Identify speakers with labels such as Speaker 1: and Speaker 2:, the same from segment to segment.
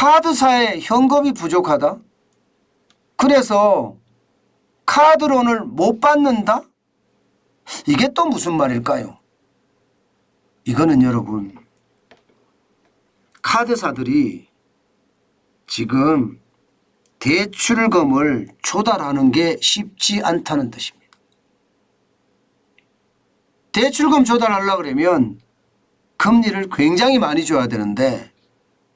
Speaker 1: 카드사에 현금이 부족하다. 그래서 카드론을 못 받는다? 이게 또 무슨 말일까요? 이거는 여러분, 카드사들이 지금 대출금을 조달하는 게 쉽지 않다는 뜻입니다. 대출금 조달하려고 그러면 금리를 굉장히 많이 줘야 되는데,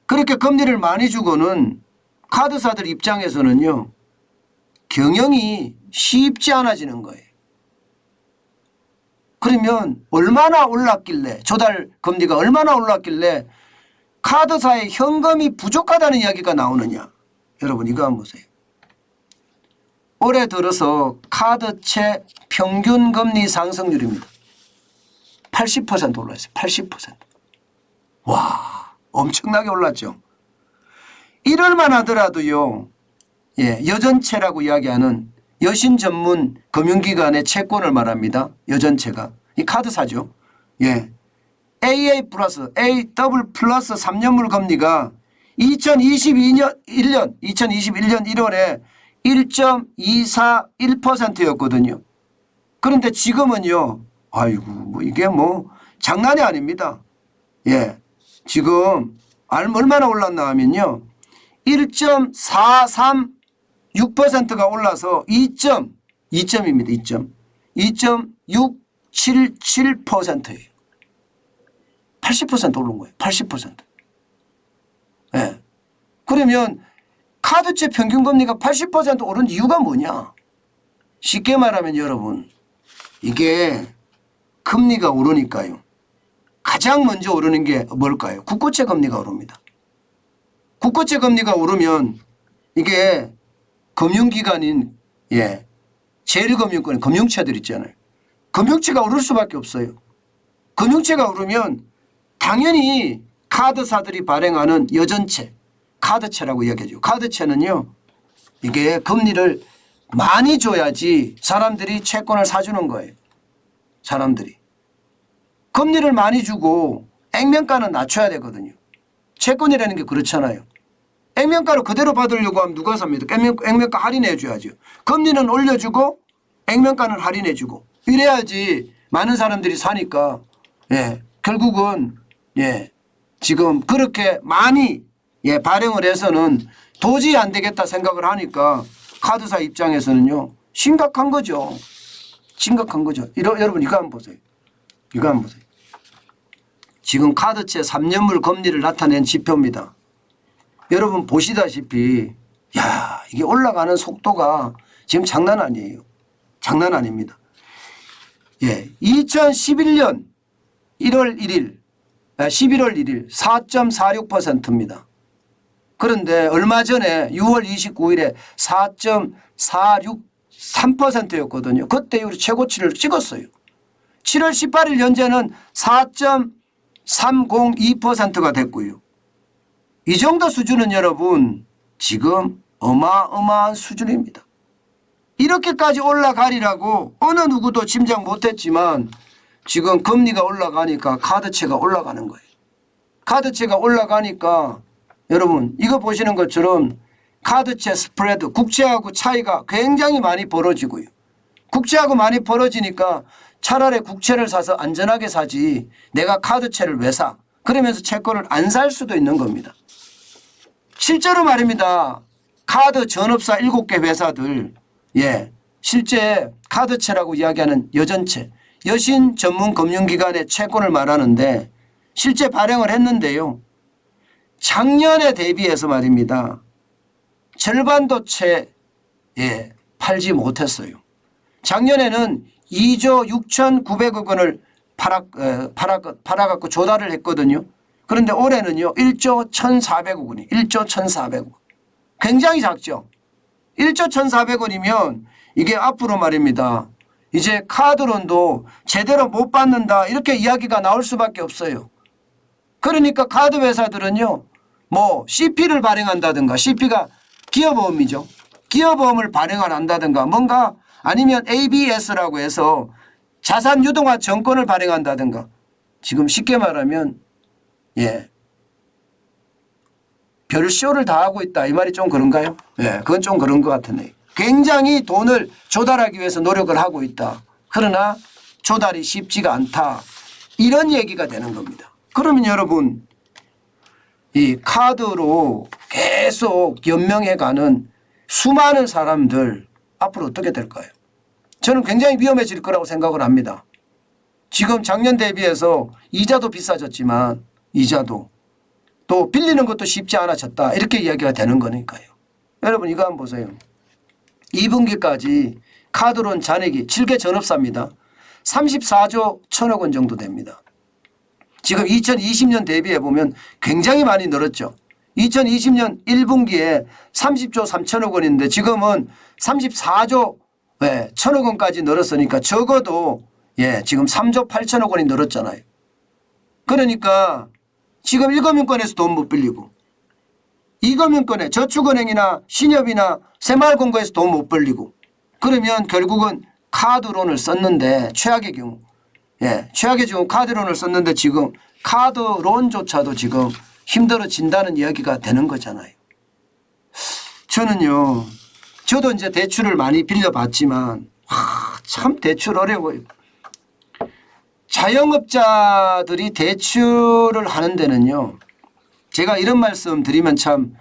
Speaker 1: 그렇게 금리를 많이 주고는 카드사들 입장에서는요, 경영이 쉽지 않아지는 거예요. 그러면 얼마나 올랐길래, 조달 금리가 얼마나 올랐길래 카드사에 현금이 부족하다는 이야기가 나오느냐. 여러분 이거 한번 보세요. 올해 들어서 카드채 평균 금리 상승률입니다. 80% 올랐어요. 80%. 와, 엄청나게 올랐죠. 이럴만 하더라도요, 여전채라고 이야기하는 여신 전문 금융기관의 채권을 말합니다. 여전채가. 이 카드사죠. AA 플러스, AW 플러스 3년물 금리가 2021년 1월에 1.241%였거든요. 그런데 지금은요, 아이고, 뭐 이게 뭐 장난이 아닙니다. 지금 얼마나 올랐나 하면요, 1.436%가 올라서 2.2점입니다. 2.677%예요. 80% 오른 거예요. 80%. 그러면 카드채 평균 금리가 80% 오른 이유가 뭐냐? 쉽게 말하면 여러분, 이게 금리가 오르니까요. 가장 먼저 오르는 게 뭘까요? 국고채 금리가 오릅니다. 국고채 금리가 오르면 이게 금융기관인 제1금융권의 금융채들 있잖아요. 금융채가 오를 수밖에 없어요. 금융채가 오르면 당연히 카드사들이 발행하는 여전채, 카드채라고 이야기하죠. 카드채는요, 이게 금리를 많이 줘야지 사람들이 채권을 사주는 거예요. 사람들이. 금리를 많이 주고 액면가는 낮춰야 되거든요. 채권이라는 게 그렇잖아요. 액면가를 그대로 받으려고 하면 누가 삽니까? 액면가 할인해 줘야죠. 금리는 올려주고 액면가는 할인해 주고 이래야지 많은 사람들이 사니까 결국은 지금 그렇게 많이 발행을 해서는 도저히 안 되겠다 생각을 하니까 카드사 입장에서는요, 심각한 거죠. 심각한 거죠. 여러분 이거 한번 보세요. 이거 한번 보세요. 지금 카드채 3년물 금리를 나타낸 지표입니다. 여러분 보시다시피 이게 올라가는 속도가 지금 장난 아니에요. 장난 아닙니다. 2011년 11월 1일 4.46%입니다. 그런데 얼마 전에 6월 29일에 4.463%였거든요. 그때 이후로 최고치를 찍었어요. 7월 18일 현재는 4.302%가 됐고요. 이 정도 수준은 여러분 지금 어마어마한 수준입니다. 이렇게까지 올라가리라고 어느 누구도 짐작 못했지만 지금 금리가 올라가니까 카드채가 올라가는 거예요. 카드채가 올라가니까 여러분 이거 보시는 것처럼 카드채 스프레드, 국채하고 차이가 굉장히 많이 벌어지고요. 국채하고 많이 벌어지니까 차라리 국채를 사서 안전하게 사지 내가 카드채를 왜 사? 그러면서 채권을 안 살 수도 있는 겁니다. 실제로 말입니다. 카드 전업사 7개 회사들 실제 카드채라고 이야기하는 여전채, 여신 전문 금융기관의 채권을 말하는데 실제 발행을 했는데요. 작년에 대비해서 말입니다. 절반도 채 팔지 못했어요. 작년에는 2조 6,900억 원을 팔아갖고 조달을 했거든요. 그런데 올해는요 1조 1,400억 원이 1조 1,400억. 굉장히 작죠. 1조 1,400원이면 이게 앞으로 말입니다. 이제 카드론도 제대로 못 받는다 이렇게 이야기가 나올 수밖에 없어요. 그러니까 카드 회사들은요 뭐 CP를 발행한다든가, CP가 기업보험이죠. 기업보험을 발행을 한다든가 뭔가 아니면 ABS라고 해서 자산 유동화 정권을 발행한다든가 지금 쉽게 말하면 별쇼를 다 하고 있다. 이 말이 좀 그런가요? 네, 그건 좀 그런 것 같으네요. 굉장히 돈을 조달하기 위해서 노력을 하고 있다. 그러나 조달이 쉽지가 않다. 이런 얘기가 되는 겁니다. 그러면 여러분 이 카드로 계속 연명해가는 수많은 사람들 앞으로 어떻게 될까요? 저는 굉장히 위험해질 거라고 생각을 합니다. 지금 작년 대비해서 이자도 비싸졌지만 이자도 또 빌리는 것도 쉽지 않아졌다. 이렇게 이야기가 되는 거니까요. 여러분 이거 한번 보세요. 2분기까지 카드론 잔액이 7개 전업사입니다. 34조 1천억 원 정도 됩니다. 지금 2020년 대비해 보면 굉장히 많이 늘었죠. 2020년 1분기에 30조 3천억 원인데 지금은 34조 1천억 원까지 늘었으니까 적어도 지금 3조 8천억 원이 늘었잖아요. 그러니까 지금 1금융권에서 돈 못 빌리고 2금융권에 저축은행이나 신협이나 새마을금고에서 돈 못 빌리고 그러면 결국은 카드론을 썼는데 최악의 경우 최악의 경우 카드론을 썼는데 지금 카드론조차도 지금 힘들어진다는 이야기가 되는 거잖아요. 저는요. 저도 이제 대출을 많이 빌려봤지만 참 대출 어려워요. 자영업자들이 대출을 하는 데는요. 제가 이런 말씀 드리면 참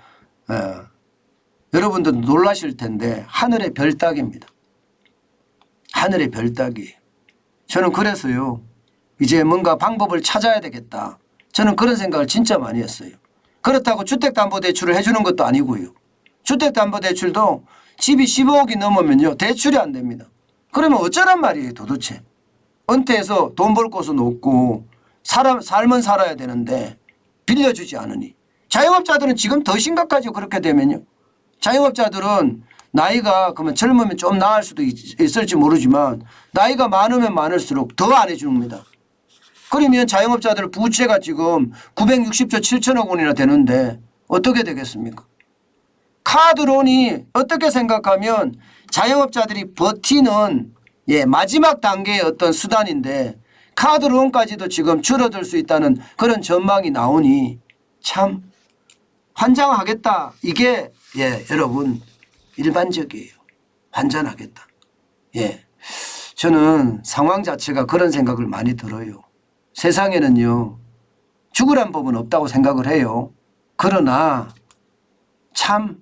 Speaker 1: 여러분들 놀라실 텐데 하늘의 별 따기입니다. 하늘의 별 따기. 저는 그래서요. 이제 뭔가 방법을 찾아야 되겠다. 저는 그런 생각을 진짜 많이 했어요. 그렇다고 주택담보대출을 해주는 것도 아니고요. 주택담보대출도 집이 15억이 넘으면요. 대출이 안 됩니다. 그러면 어쩌란 말이에요 도대체. 은퇴해서 돈 벌 곳은 없고 삶은 살아야 되는데 빌려주지 않으니. 자영업자들은 지금 더 심각하죠. 그렇게 되면요. 자영업자들은 나이가 그러면 젊으면 좀 나을 수도 있을지 모르지만 나이가 많으면 많을수록 더 안 해줍니다. 그러면 자영업자들 부채가 지금 960조 7천억 원이나 되는데 어떻게 되겠습니까? 카드론이 어떻게 생각하면 자영업자들이 버티는 마지막 단계의 어떤 수단인데 카드론까지도 지금 줄어들 수 있다는 그런 전망이 나오니 참 환장하겠다. 이게 여러분 일반적이에요. 환장하겠다. 저는 상황 자체가 그런 생각을 많이 들어요. 세상에는요. 죽으란 법은 없다고 생각을 해요. 그러나 참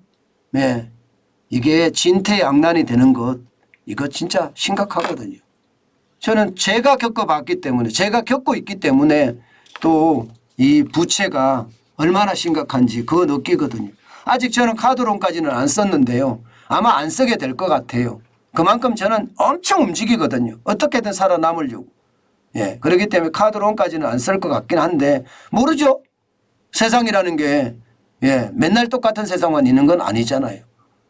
Speaker 1: 이게 진퇴양난이 되는 것 이거 진짜 심각하거든요. 저는 제가 겪어봤기 때문에 제가 겪고 있기 때문에 또 이 부채가 얼마나 심각한지 그거 느끼거든요. 아직 저는 카드론까지는 안 썼는데요. 아마 안 쓰게 될 것 같아요. 그만큼 저는 엄청 움직이거든요. 어떻게든 살아남으려고. 그렇기 때문에 카드론까지는 안 쓸 것 같긴 한데 모르죠. 세상이라는 게 맨날 똑같은 세상만 있는 건 아니잖아요.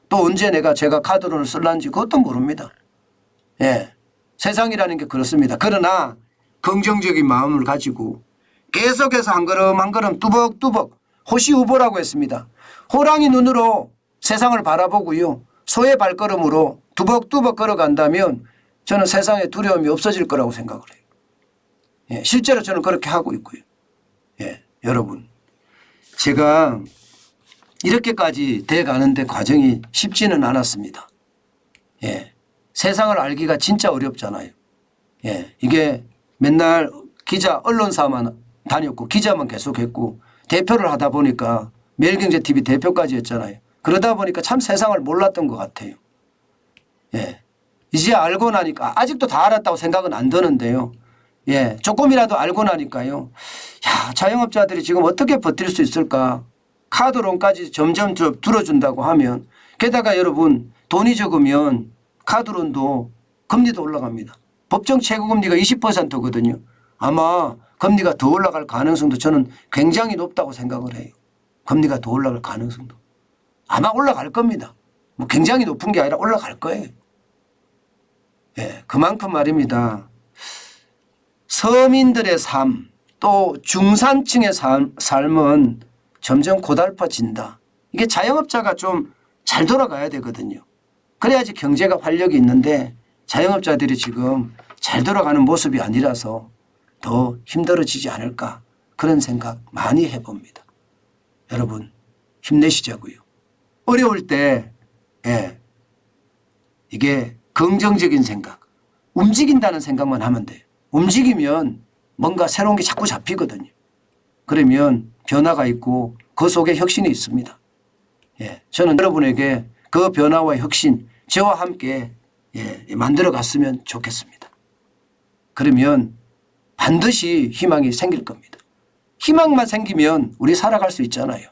Speaker 1: 또 언제 제가 카드론을 쓸란지 그것도 모릅니다. 세상이라는 게 그렇습니다. 그러나 긍정적인 마음을 가지고 계속해서 한 걸음 한 걸음 뚜벅뚜벅 호시우보라고 했습니다. 호랑이 눈으로 세상을 바라보고요. 소의 발걸음으로 뚜벅뚜벅 걸어간다면 저는 세상에 두려움이 없어질 거라고 생각을 해요. 실제로 저는 그렇게 하고 있고요. 여러분 제가 이렇게까지 돼가는데 과정이 쉽지는 않았습니다. 세상을 알기가 진짜 어렵잖아요. 이게 맨날 기자 언론사만 다녔고 기자만 계속했고 대표를 하다 보니까 매일경제TV 대표까지 했잖아요. 그러다 보니까 참 세상을 몰랐던 것 같아요. 이제 알고 나니까 아직도 다 알았다고 생각은 안 드는데요. 조금이라도 알고 나니까요. 자영업자들이 지금 어떻게 버틸 수 있을까. 카드론까지 점점 들어준다고 하면 게다가 여러분 돈이 적으면 카드론도 금리도 올라갑니다. 법정 최고금리가 20%거든요. 아마 금리가 더 올라갈 가능성도 저는 굉장히 높다고 생각을 해요. 금리가 더 올라갈 가능성도. 아마 올라갈 겁니다. 뭐 굉장히 높은 게 아니라 올라갈 거예요. 그만큼 말입니다. 서민들의 삶 또 중산층의 삶은 점점 고달퍼진다. 이게 자영업자가 좀 잘 돌아가야 되거든요. 그래야지 경제가 활력이 있는데 자영업자들이 지금 잘 돌아가는 모습이 아니라서 더 힘들어지지 않을까 그런 생각 많이 해봅니다. 여러분 힘내시자고요. 어려울 때 예, 이게 긍정적인 생각, 움직인다는 생각만 하면 돼요. 움직이면 뭔가 새로운 게 자꾸 잡히거든요. 그러면 변화가 있고 그 속에 혁신이 있습니다. 예, 저는 여러분에게 그 변화와 혁신 저와 함께 예, 만들어 갔으면 좋겠습니다. 그러면 반드시 희망이 생길 겁니다. 희망만 생기면 우리 살아갈 수 있잖아요.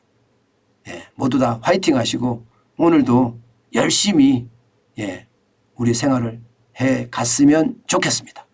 Speaker 1: 예, 모두 다 화이팅 하시고 오늘도 열심히 예, 우리 생활을 해 갔으면 좋겠습니다.